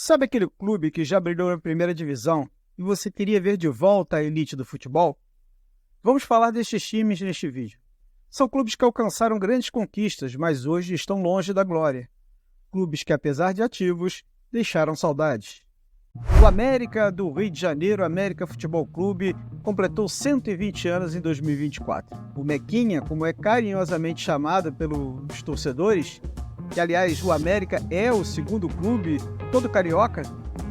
Sabe aquele clube que já brilhou na primeira divisão e você queria ver de volta a elite do futebol? Vamos falar destes times neste vídeo. São clubes que alcançaram grandes conquistas, mas hoje estão longe da glória. Clubes que, apesar de ativos, deixaram saudades. O América do Rio de Janeiro, América Futebol Clube, completou 120 anos em 2024. O Mequinha, como é carinhosamente chamado pelos torcedores, que aliás o América é o segundo clube todo carioca,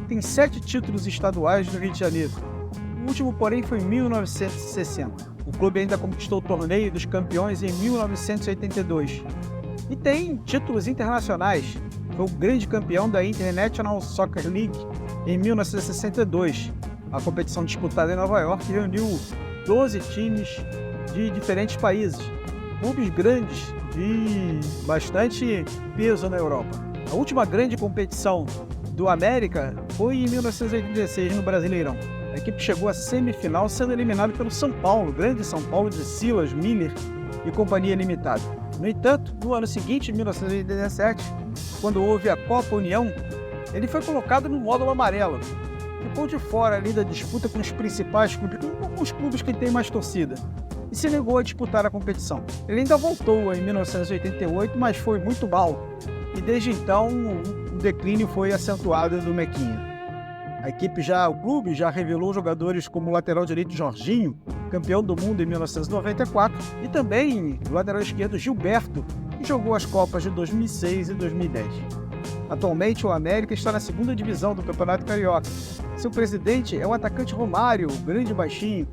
tem 7 títulos estaduais no Rio de Janeiro. O último, porém, foi em 1960. O clube ainda conquistou o Torneio dos Campeões em 1982. E tem títulos internacionais. Foi o grande campeão da International Soccer League em 1962. A competição disputada em Nova York reuniu 12 times de diferentes países. Clubes grandes de bastante peso na Europa. A última grande competição do América foi em 1986 no Brasileirão. A equipe chegou à semifinal sendo eliminada pelo São Paulo, grande São Paulo de Silas, Miller e Companhia Limitada. No entanto, no ano seguinte, em 1987, quando houve a Copa União, ele foi colocado no módulo amarelo. Ficou de fora ali da disputa com os principais clubes, com os clubes que têm mais torcida, e se negou a disputar a competição. Ele ainda voltou em 1988, mas foi muito mal, e desde então o declínio foi acentuado do Mequinha. O clube já revelou jogadores como o lateral direito Jorginho, campeão do mundo em 1994, e também o lateral esquerdo Gilberto, que jogou as Copas de 2006 e 2010. Atualmente o América está na segunda divisão do Campeonato Carioca. Seu presidente é o atacante Romário, o grande baixinho,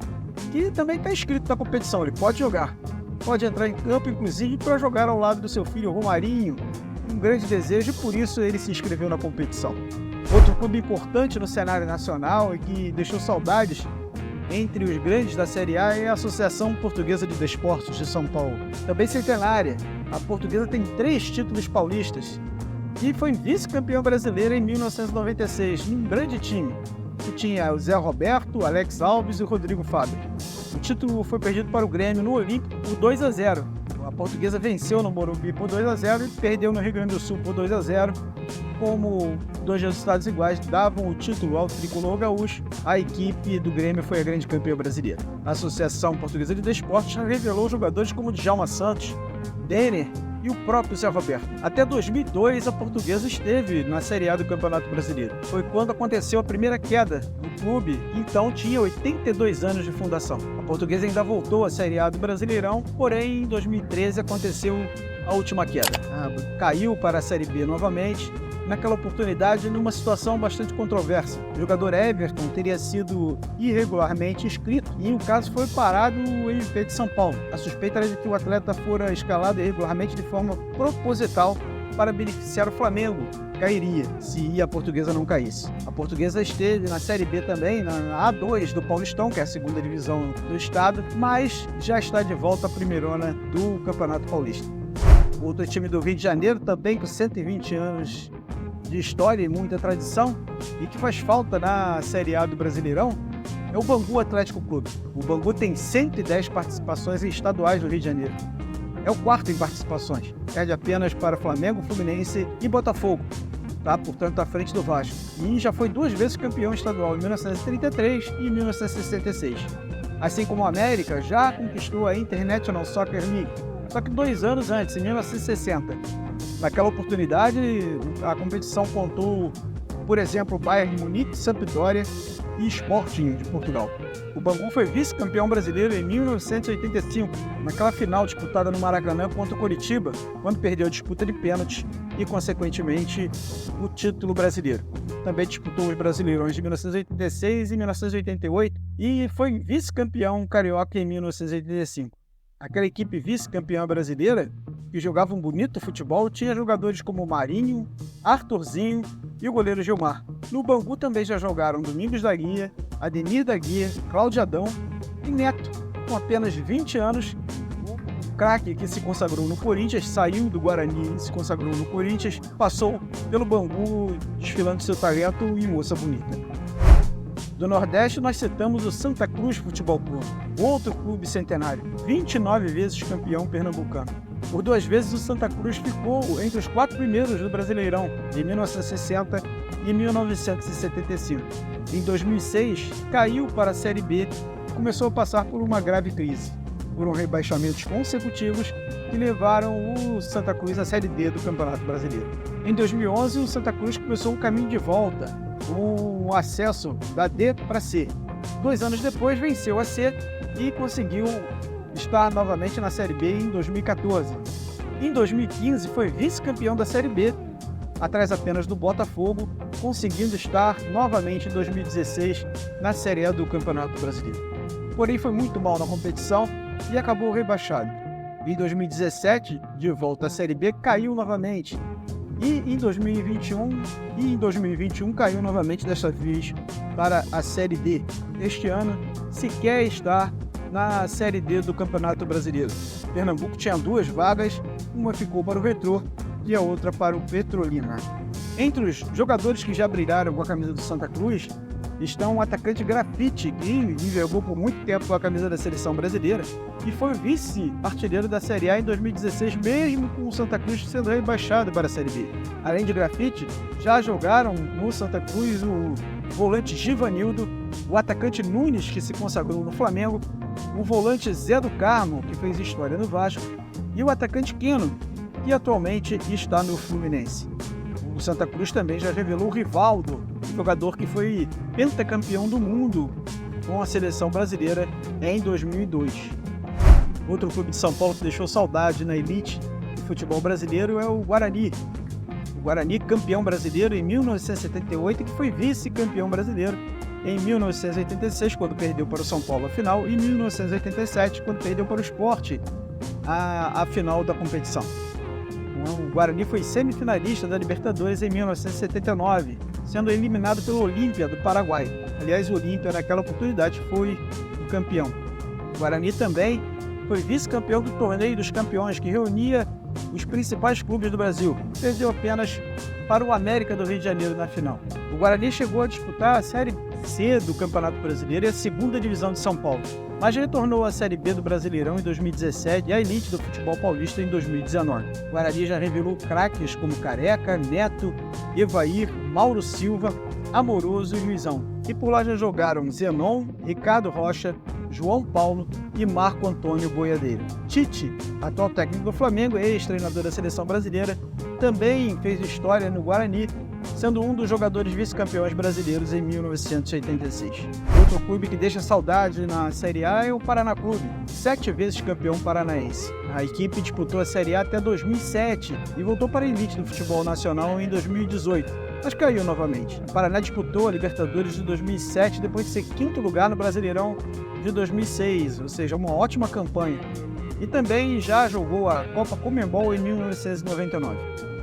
que também está inscrito na competição. Ele pode jogar, pode entrar em campo, inclusive, para jogar ao lado do seu filho Romarinho. Um grande desejo e por isso ele se inscreveu na competição. Outro clube importante no cenário nacional e que deixou saudades entre os grandes da Série A é a Associação Portuguesa de Desportos de São Paulo. Também centenária, a Portuguesa tem 3 títulos paulistas e foi vice-campeã brasileira em 1996, num grande time, que tinha o Zé Roberto, o Alex Alves e o Rodrigo Fábio. O título foi perdido para o Grêmio no Olímpico por 2-0. A Portuguesa venceu no Morumbi por 2-0 e perdeu no Rio Grande do Sul por 2-0. Como 2 resultados iguais davam o título ao tricolor gaúcho, a equipe do Grêmio foi a grande campeã brasileira. A Associação Portuguesa de Desportos revelou jogadores como Djalma Santos, Denner e o próprio Zé Roberto. Até 2002, a Portuguesa esteve na Série A do Campeonato Brasileiro. Foi quando aconteceu a primeira queda do clube, que então tinha 82 anos de fundação. A Portuguesa ainda voltou à Série A do Brasileirão, porém em 2013 aconteceu a última queda. Caiu para a Série B novamente, naquela oportunidade numa situação bastante controversa. O jogador Everton teria sido irregularmente inscrito e o caso foi parado no MP de São Paulo. A suspeita era de que o atleta fora escalado irregularmente de forma proposital para beneficiar o Flamengo. Cairia se a Portuguesa não caísse. A Portuguesa esteve na Série B também, na A2 do Paulistão, que é a segunda divisão do estado, mas já está de volta à primeirona do Campeonato Paulista. Outro time do Rio de Janeiro, também com 120 anos de história e muita tradição, e que faz falta na Série A do Brasileirão, é o Bangu Atlético Clube. O Bangu tem 110 participações em estaduais do Rio de Janeiro. É o 4º em participações. Perde apenas para Flamengo, Fluminense e Botafogo. Portanto, à frente do Vasco. E já foi 2 vezes campeão estadual, em 1933 e 1966. Assim como o América já conquistou a International Soccer League, só que 2 anos antes, em 1960. Naquela oportunidade, a competição contou, por exemplo, Bayern de Munique, Sampdoria e Sporting de Portugal. O Bangu foi vice-campeão brasileiro em 1985, naquela final disputada no Maracanã contra o Coritiba, quando perdeu a disputa de pênaltis e, consequentemente, o título brasileiro. Também disputou os Brasileirões de 1986 e 1988 e foi vice-campeão carioca em 1985. Aquela equipe vice-campeã brasileira, que jogava um bonito futebol, tinha jogadores como Marinho, Arthurzinho e o goleiro Gilmar. No Bangu também já jogaram Domingos da Guia, Ademir da Guia, Cláudio Adão e Neto. Com apenas 20 anos, o craque que se consagrou no Corinthians, saiu do Guarani e se consagrou no Corinthians, passou pelo Bangu desfilando seu talento e moça bonita. Do Nordeste, nós citamos o Santa Cruz Futebol Clube, outro clube centenário, 29 vezes campeão pernambucano. Por 2 vezes, o Santa Cruz ficou entre os 4 primeiros do Brasileirão, em 1960 e em 1975. Em 2006, caiu para a Série B e começou a passar por uma grave crise. Foram rebaixamentos consecutivos que levaram o Santa Cruz à Série D do Campeonato Brasileiro. Em 2011, o Santa Cruz começou um caminho de volta, com o acesso da D para C. 2 anos depois, venceu a C e conseguiu estar novamente na Série B em 2014. Em 2015, foi vice-campeão da Série B, atrás apenas do Botafogo, conseguindo estar novamente em 2016 na Série A do Campeonato Brasileiro. Porém, foi muito mal na competição e acabou rebaixado. Em 2017, de volta à Série B, caiu novamente. E em 2021 caiu novamente, desta vez para a Série D. Este ano, sequer está na Série D do Campeonato Brasileiro. Pernambuco tinha 2 vagas, uma ficou para o Retrô e a outra para o Petrolina. Entre os jogadores que já brilharam com a camisa do Santa Cruz estão o atacante Grafite, que envergou por muito tempo a camisa da seleção brasileira e foi vice-artilheiro da Série A em 2016, mesmo com o Santa Cruz sendo rebaixado para a Série B. Além de Grafite, já jogaram no Santa Cruz o volante Givanildo, o atacante Nunes, que se consagrou no Flamengo, o volante Zé do Carmo, que fez história no Vasco, e o atacante Queno, que atualmente está no Fluminense. O Santa Cruz também já revelou o Rivaldo, jogador que foi pentacampeão do mundo com a seleção brasileira em 2002. Outro clube de São Paulo que deixou saudade na elite do futebol brasileiro é o Guarani. O Guarani, campeão brasileiro em 1978, que foi vice-campeão brasileiro em 1986, quando perdeu para o São Paulo a final, e em 1987, quando perdeu para o Sport a final da competição. O Guarani foi semifinalista da Libertadores em 1979, sendo eliminado pelo Olímpia do Paraguai. Aliás, o Olímpia, naquela oportunidade, foi o campeão. O Guarani também foi vice-campeão do Torneio dos Campeões, que reunia os principais clubes do Brasil. Perdeu apenas para o América do Rio de Janeiro na final. O Guarani chegou a disputar a Série C do Campeonato Brasileiro e a 2ª Divisão de São Paulo, mas retornou à Série B do Brasileirão em 2017 e à elite do futebol paulista em 2019. O Guarani já revelou craques como Careca, Neto, Evair, Mauro Silva, Amoroso e Luizão. E por lá já jogaram Zenon, Ricardo Rocha, João Paulo e Marco Antônio Boiadeiro. Tite, atual técnico do Flamengo e ex-treinador da seleção brasileira, também fez história no Guarani, sendo um dos jogadores vice-campeões brasileiros em 1986. Outro clube que deixa saudade na Série A é o Paraná Clube, 7 vezes campeão paranaense. A equipe disputou a Série A até 2007 e voltou para a elite do futebol nacional em 2018, mas caiu novamente. O Paraná disputou a Libertadores de 2007 depois de ser 5º lugar no Brasileirão de 2006, ou seja, uma ótima campanha. E também já jogou a Copa Conmebol em 1999.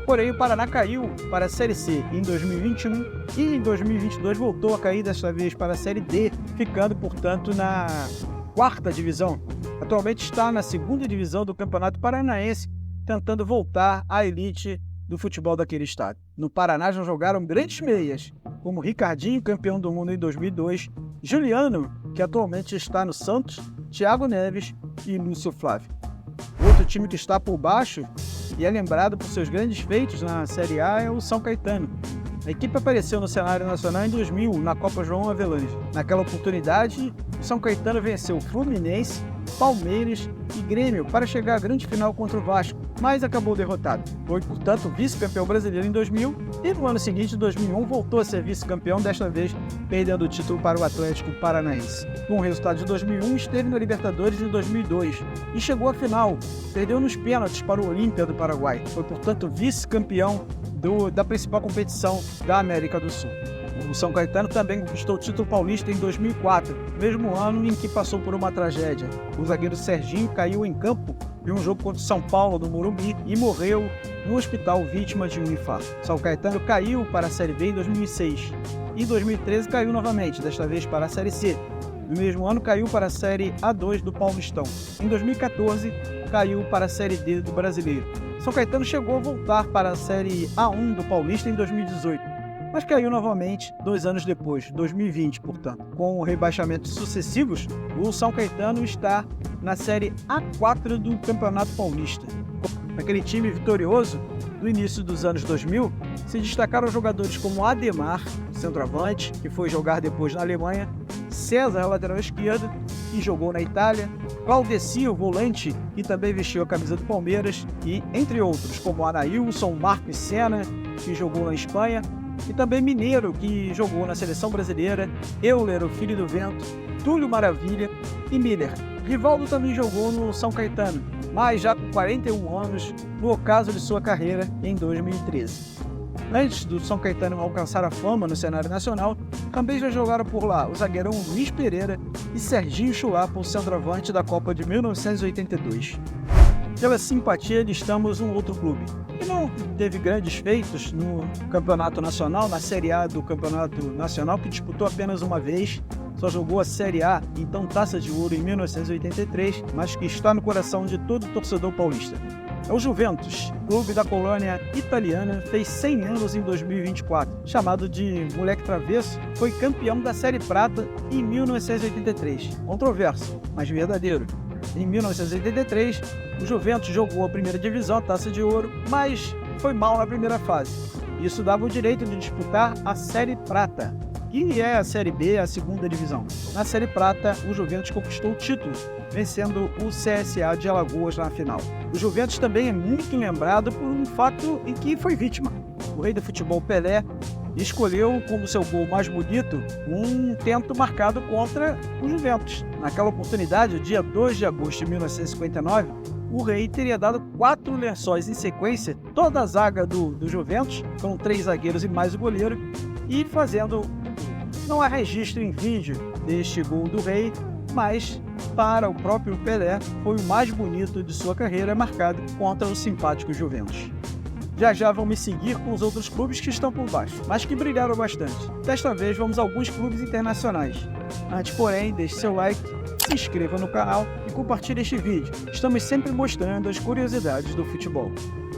Porém, o Paraná caiu para a Série C em 2021 e em 2022 voltou a cair desta vez para a Série D, ficando, portanto, na 4ª divisão. Atualmente está na 2ª divisão do Campeonato Paranaense, tentando voltar à elite do futebol daquele estado. No Paraná já jogaram grandes meias, como Ricardinho, campeão do mundo em 2002, Juliano, que atualmente está no Santos, Thiago Neves e Lúcio Flávio. Outro time que está por baixo e é lembrado por seus grandes feitos na Série A é o São Caetano. A equipe apareceu no cenário nacional em 2000, na Copa João Avelange. Naquela oportunidade, o São Caetano venceu o Fluminense, Palmeiras e Grêmio para chegar à grande final contra o Vasco, mas acabou derrotado. Foi, portanto, vice-campeão brasileiro em 2000 e no ano seguinte, em 2001, voltou a ser vice-campeão, desta vez perdendo o título para o Atlético Paranaense. Com o resultado de 2001, esteve na Libertadores em 2002 e chegou à final, perdeu nos pênaltis para o Olímpia do Paraguai. Foi, portanto, vice-campeão da principal competição da América do Sul. O São Caetano também conquistou o título paulista em 2004, mesmo ano em que passou por uma tragédia. O zagueiro Serginho caiu em campo em um jogo contra o São Paulo no Morumbi e morreu no hospital vítima de um infarto. São Caetano caiu para a Série B em 2006. Em 2013 caiu novamente, desta vez para a Série C. No mesmo ano caiu para a Série A2 do Paulistão. Em 2014 caiu para a Série D do Brasileiro. São Caetano chegou a voltar para a Série A1 do Paulista em 2018, mas caiu novamente 2 anos depois, 2020, portanto. Com rebaixamentos sucessivos, o São Caetano está na Série A4 do Campeonato Paulista. Aquele time vitorioso do início dos anos 2000 se destacaram jogadores como Ademar, centroavante, que foi jogar depois na Alemanha, César, lateral esquerdo, que jogou na Itália, Valdeci, o volante, que também vestiu a camisa do Palmeiras, e entre outros, como Anailson, Marcos Senna, que jogou na Espanha, e também Mineiro, que jogou na seleção brasileira, Euler, o filho do vento, Túlio Maravilha e Miller. Rivaldo também jogou no São Caetano, mas já com 41 anos, no ocaso de sua carreira em 2013. Antes do São Caetano alcançar a fama no cenário nacional, também já jogaram por lá o zagueirão Luiz Pereira e Serginho Chulapa, o centroavante da Copa de 1982. Pela simpatia, listamos um outro clube, que não teve grandes feitos no Campeonato Nacional, na Série A do Campeonato Nacional, que disputou apenas uma vez, só jogou a Série A, então Taça de Ouro, em 1983, mas que está no coração de todo torcedor paulista. É o Juventus, clube da colônia italiana, fez 100 anos em 2024. Chamado de moleque travesso, foi campeão da Série Prata em 1983. Controverso, mas verdadeiro. Em 1983, o Juventus jogou a primeira divisão, a Taça de Ouro, mas foi mal na primeira fase. Isso dava o direito de disputar a Série Prata, que é a Série B, a segunda divisão. Na Série Prata, o Juventus conquistou o título, vencendo o CSA de Alagoas na final. O Juventus também é muito lembrado por um fato em que foi vítima. O rei do futebol Pelé escolheu como seu gol mais bonito um tento marcado contra o Juventus. Naquela oportunidade, dia 2 de agosto de 1959, o rei teria dado 4 lençóis em sequência, toda a zaga do Juventus, com 3 zagueiros e mais o goleiro, e fazendo... Não há registro em vídeo deste gol do rei, mas para o próprio Pelé foi o mais bonito de sua carreira, marcado contra o simpático Juventus. Já vão me seguir com os outros clubes que estão por baixo, mas que brilharam bastante. Desta vez vamos a alguns clubes internacionais. Antes, porém, deixe seu like, se inscreva no canal e compartilhe este vídeo. Estamos sempre mostrando as curiosidades do futebol.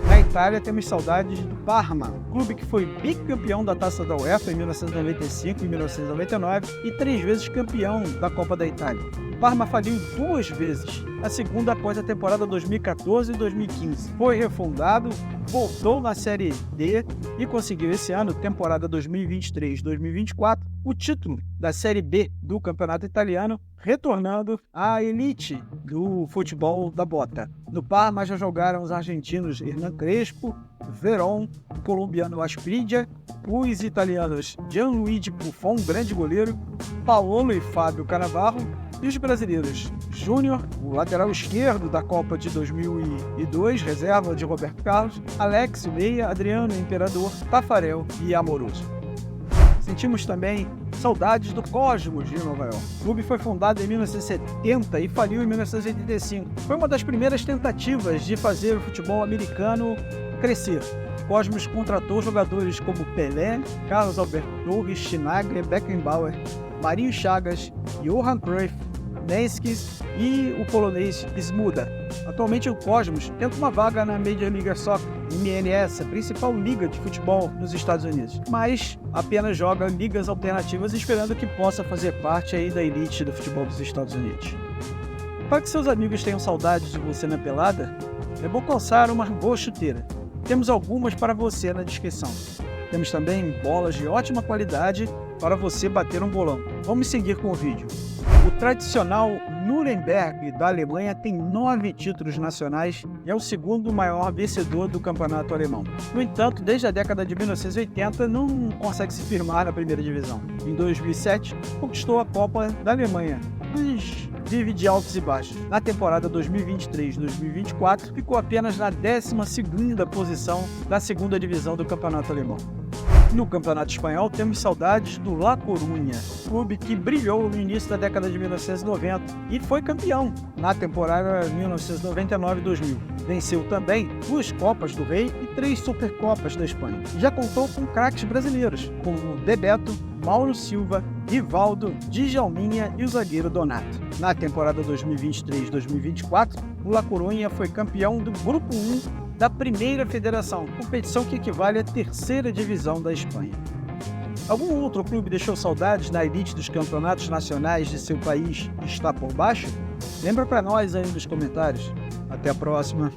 Na Itália temos saudades do Parma, clube que foi bicampeão da Taça da UEFA em 1995 e 1999 e 3 vezes campeão da Copa da Itália. O Parma faliu 2 vezes, a segunda após a temporada 2014 e 2015. Foi refundado, voltou na Série D e conseguiu esse ano, temporada 2023-2024, o título da Série B do Campeonato Italiano, retornando à elite do futebol da bota. No Parma já jogaram os argentinos Hernan Crespo, Verón, o colombiano Asprilla, os italianos Gianluigi Buffon, grande goleiro, Paolo e Fábio Cannavaro, e os brasileiros Júnior, o lateral esquerdo da Copa de 2002, reserva de Roberto Carlos, Alex, Meia, Adriano, Imperador, Tafarel e Amoroso. Sentimos também saudades do Cosmos de Nova York. O clube foi fundado em 1970 e faliu em 1985. Foi uma das primeiras tentativas de fazer o futebol americano crescer. O Cosmos contratou jogadores como Pelé, Carlos Alberto Torres, Schnagler, Beckenbauer, Marinho Chagas, Johan Cruyff, Nenskis e o polonês Smuda. Atualmente o Cosmos tenta uma vaga na Major League Soccer, MLS, a principal liga de futebol nos Estados Unidos, mas apenas joga ligas alternativas esperando que possa fazer parte aí da elite do futebol dos Estados Unidos. Para que seus amigos tenham saudades de você na pelada, é bom calçar uma boa chuteira. Temos algumas para você na descrição. Temos também bolas de ótima qualidade para você bater um bolão. Vamos seguir com o vídeo. O tradicional Nuremberg da Alemanha tem 9 títulos nacionais e é o segundo maior vencedor do campeonato alemão. No entanto, desde a década de 1980 não consegue se firmar na primeira divisão. Em 2007, conquistou a Copa da Alemanha, mas vive de altos e baixos. Na temporada 2023-2024, ficou apenas na 12ª posição da segunda divisão do campeonato alemão. No Campeonato Espanhol, temos saudades do La Coruña, clube que brilhou no início da década de 1990 e foi campeão na temporada 1999-2000. Venceu também 2 Copas do Rei e 3 Supercopas da Espanha. Já contou com craques brasileiros, como Bebeto, Mauro Silva, Rivaldo, Djalminha e o zagueiro Donato. Na temporada 2023-2024, o La Coruña foi campeão do Grupo 1 da Primeira Federação, competição que equivale à 3ª divisão da Espanha. Algum outro clube deixou saudades na elite dos campeonatos nacionais de seu país e está por baixo? Lembra para nós aí nos comentários. Até a próxima!